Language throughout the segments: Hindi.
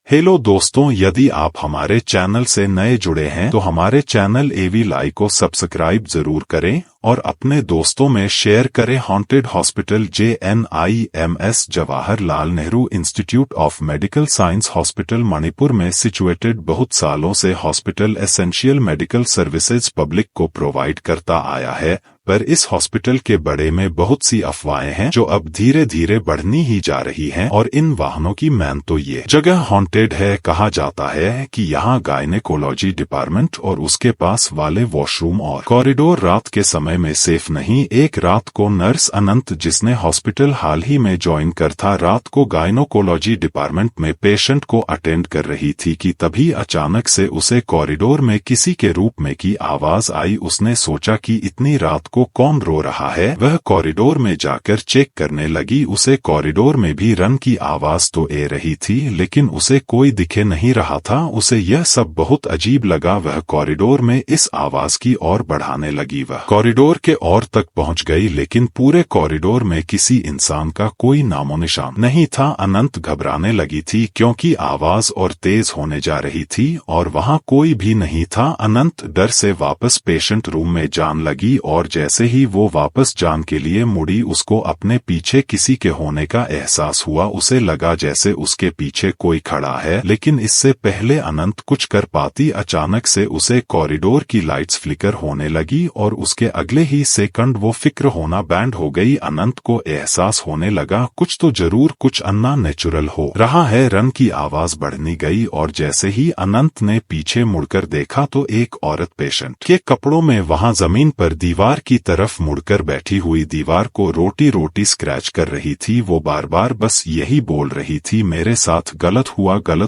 हेलो दोस्तों, यदि आप हमारे चैनल से नए जुड़े हैं तो हमारे चैनल एवी लाइव को सब्सक्राइब जरूर करें और अपने दोस्तों में शेयर करें। Haunted hospital JNIMS Jawaharlal Nehru institute of medical science hospital Manipur में सिचुएटेड बहुत सालों से hospital essential medical services public को प्रोवाइड करता आया है, पर इस हॉस्पिटल के बड़े में बहुत सी अफवाहें हैं जो अब धीरे धीरे बढ़नी ही जा रही हैं और इन वाहनों की मैन तो ये जगह हॉन्टेड है। कहा जाता है कि यहाँ गायनेकोलॉजी डिपार्टमेंट और उसके पास वाले वॉशरूम और कॉरिडोर रात के समय में सेफ नहीं। एक रात को नर्स अनंत, जिसने हॉस्पिटल हाल ही में ज्वाइन कर था, रात को गायनेकोलॉजी डिपार्टमेंट में पेशेंट को अटेंड कर रही थी कि तभी अचानक से उसे कॉरिडोर में किसी के रूप में की आवाज आई। उसने सोचा कि इतनी रात को कौन रो रहा है। वह कॉरिडोर में जाकर चेक करने लगी। उसे कॉरिडोर में भी रन की आवाज तो ए रही थी, लेकिन उसे कोई दिखे नहीं रहा था। उसे यह सब बहुत अजीब लगा। वह कॉरिडोर में इस आवाज की ओर बढ़ाने लगी। वह कॉरिडोर के ओर तक पहुंच गई, लेकिन पूरे कॉरिडोर में किसी इंसान का कोई नामो निशान नहीं था। अनंत घबराने लगी थी क्योंकि आवाज और तेज होने जा रही थी और वहां कोई भी नहीं था। अनंत डर से वापस पेशेंट रूम में जाने लगी और जैसे ही वो वापस जान के लिए मुड़ी, उसको अपने पीछे किसी के होने का एहसास हुआ। उसे लगा जैसे उसके पीछे कोई खड़ा है, लेकिन इससे पहले अनंत कुछ कर पाती, अचानक से उसे कॉरिडोर की लाइट्स फ्लिकर होने लगी और उसके अगले ही सेकंड वो फिक्र होना बैंड हो गई। अनंत को एहसास होने लगा कुछ तो जरूर कुछ अन्ना नेचुरल हो रहा है। रन की आवाज बढ़नी गई और जैसे ही अनंत ने पीछे मुड़कर देखा तो एक औरत पेशेंट के कपड़ों में वहां जमीन पर दीवार की तरफ मुड़कर बैठी हुई दीवार को रोटी रोटी स्क्रैच कर रही थी। वो बार बार बस यही बोल रही थी, मेरे साथ गलत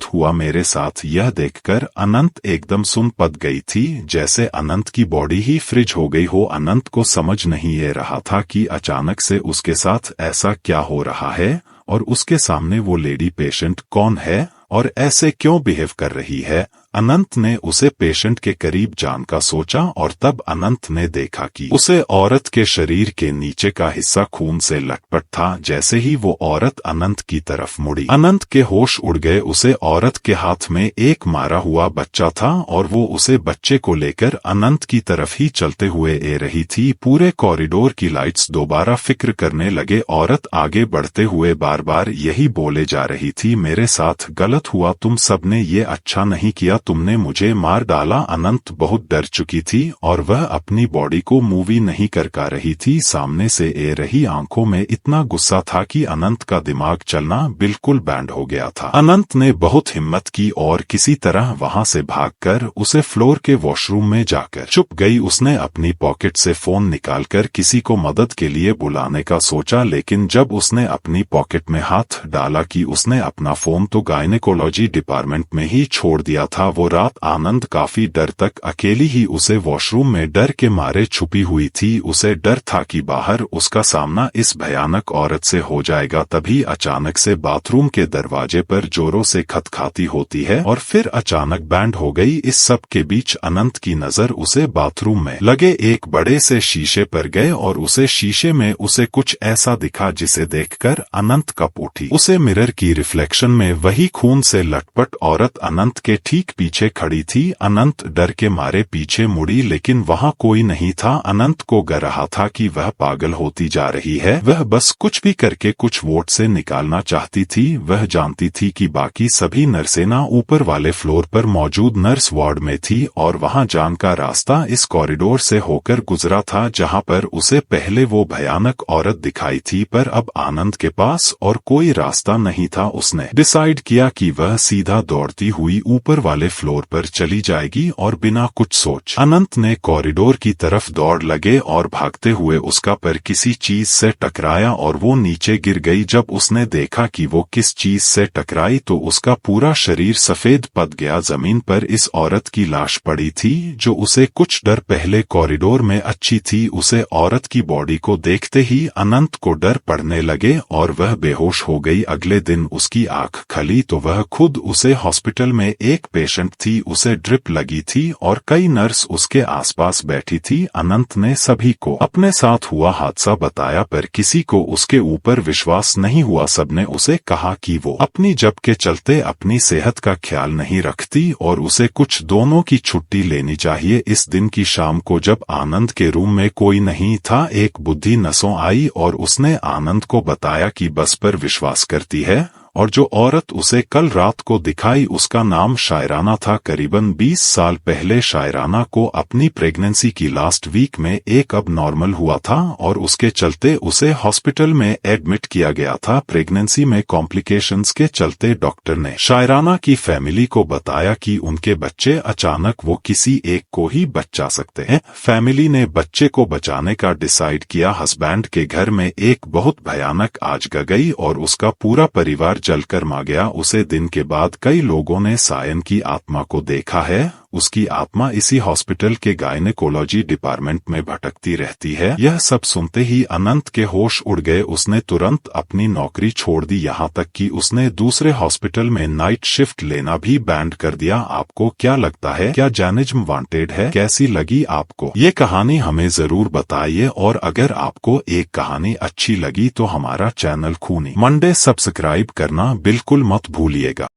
हुआ मेरे साथ। यह देखकर अनंत एकदम सुन पद गई थी, जैसे अनंत की बॉडी ही फ्रिज हो गई हो। अनंत को समझ नहीं ये रहा था कि अचानक से उसके साथ ऐसा क्या हो रहा है और उसके सामने वो लेडी पेशेंट कौन है और ऐसे क्यों बिहेव कर रही है। अनंत ने उसे पेशेंट के करीब जान का सोचा और तब अनंत ने देखा कि उसे औरत के शरीर के नीचे का हिस्सा खून से लटपट था। जैसे ही वो औरत अनंत की तरफ मुड़ी, अनंत के होश उड़ गए। उसे औरत के हाथ में एक मारा हुआ बच्चा था और वो उसे बच्चे को लेकर अनंत की तरफ ही चलते हुए ए रही थी। पूरे कॉरिडोर की लाइट्स दोबारा फिक्र करने लगे। औरत आगे बढ़ते हुए बार बार यही बोले जा रही थी, मेरे साथ गलत हुआ, तुम सबने ये अच्छा नहीं किया, तुमने मुझे मार डाला। अनंत बहुत डर चुकी थी और वह अपनी बॉडी को मूवी नहीं कर पा रही थी। सामने से ए रही आंखों में इतना गुस्सा था कि अनंत का दिमाग चलना बिल्कुल बैंड हो गया था। अनंत ने बहुत हिम्मत की और किसी तरह वहां से भागकर उसे फ्लोर के वॉशरूम में जाकर छुप गई। उसने अपनी पॉकेट से फोन निकालकर किसी को मदद के लिए बुलाने का सोचा, लेकिन जब उसने अपनी पॉकेट में हाथ डाला कि उसने अपना फोन तो गायनेकोलॉजी डिपार्टमेंट में ही छोड़ दिया था। वो रात आनंद काफी डर तक अकेली ही उसे वॉशरूम में डर के मारे छुपी हुई थी। उसे डर था कि बाहर उसका सामना इस भयानक औरत से हो जाएगा। तभी अचानक से बाथरूम के दरवाजे पर जोरों से खटखटाती होती है और फिर अचानक बैंड हो गई। इस सब के बीच अनंत की नजर उसे बाथरूम में लगे एक बड़े से शीशे पर गए और उसे शीशे में उसे कुछ ऐसा दिखा जिसे देखकर अनंत कप उठी। उसे मिरर की रिफ्लेक्शन में वही खून से लटपट औरत अनंत के ठीक पीछे खड़ी थी। अनंत डर के मारे पीछे मुड़ी, लेकिन वहां कोई नहीं था। अनंत को गर रहा था कि वह पागल होती जा रही है। वह बस कुछ भी करके कुछ वोट से निकालना चाहती थी। वह जानती थी कि बाकी सभी नर्सेना ऊपर वाले फ्लोर पर मौजूद नर्स वार्ड में थी और वहां जान का रास्ता इस कॉरिडोर से होकर गुजरा था जहां पर उसे पहले वो भयानक औरत दिखाई थी। पर अब आनंद के पास और कोई रास्ता नहीं था। उसने डिसाइड किया कि वह सीधा दौड़ती हुई ऊपर वाले फ्लोर पर चली जाएगी और बिना कुछ सोच अनंत ने कॉरिडोर की तरफ दौड़ लगे और भागते हुए उसका पैर किसी चीज से टकराया और वो नीचे गिर गई। जब उसने देखा कि वो किस चीज से टकराई तो उसका पूरा शरीर सफेद पड़ गया। जमीन पर इस औरत की लाश पड़ी थी जो उसे कुछ डर पहले कॉरिडोर में अच्छी थी। उसे औरत की बॉडी को देखते ही अनंत को डर पड़ने लगे और वह बेहोश हो गई। अगले दिन उसकी आंख खुली तो वह खुद उसे हॉस्पिटल में एक पेशेंट पेशेंट थी, उसे ड्रिप लगी थी और कई नर्स उसके आसपास बैठी थी। अनंत ने सभी को अपने साथ हुआ हादसा बताया, पर किसी को उसके ऊपर विश्वास नहीं हुआ। सबने उसे कहा कि वो अपनी जब के चलते अपनी सेहत का ख्याल नहीं रखती और उसे कुछ दोनों की छुट्टी लेनी चाहिए। इस दिन की शाम को जब आनंद के रूम में कोई नहीं था, एक बुद्धि नसों आई और उसने आनंद को बताया कि बस पर विश्वास करती है और जो औरत उसे कल रात को दिखाई उसका नाम शायराना था। करीबन 20 साल पहले शायराना को अपनी प्रेगनेंसी की लास्ट वीक में एक अब नॉर्मल हुआ था और उसके चलते उसे हॉस्पिटल में एडमिट किया गया था। प्रेगनेंसी में कॉम्प्लिकेशंस के चलते डॉक्टर ने शायराना की फैमिली को बताया कि उनके बच्चे अचानक वो किसी एक को ही बचा सकते हैं। फैमिली ने बच्चे को बचाने का डिसाइड किया। हस्बैंड के घर में एक बहुत भयानक आग गई और उसका पूरा परिवार जलकर मार गया। उसे दिन के बाद कई लोगों ने सायन की आत्मा को देखा है। उसकी आत्मा इसी हॉस्पिटल के गायनेकोलॉजी डिपार्टमेंट में भटकती रहती है। यह सब सुनते ही अनंत के होश उड़ गए। उसने तुरंत अपनी नौकरी छोड़ दी, यहाँ तक कि उसने दूसरे हॉस्पिटल में नाइट शिफ्ट लेना भी बैंड कर दिया। आपको क्या लगता है, क्या जर्नलिज्म वांटेड है? कैसी लगी आपको ये कहानी हमें जरूर बताइए, और अगर आपको एक कहानी अच्छी लगी तो हमारा चैनल खूनी मंडे सब्सक्राइब करना बिल्कुल मत भूलिएगा।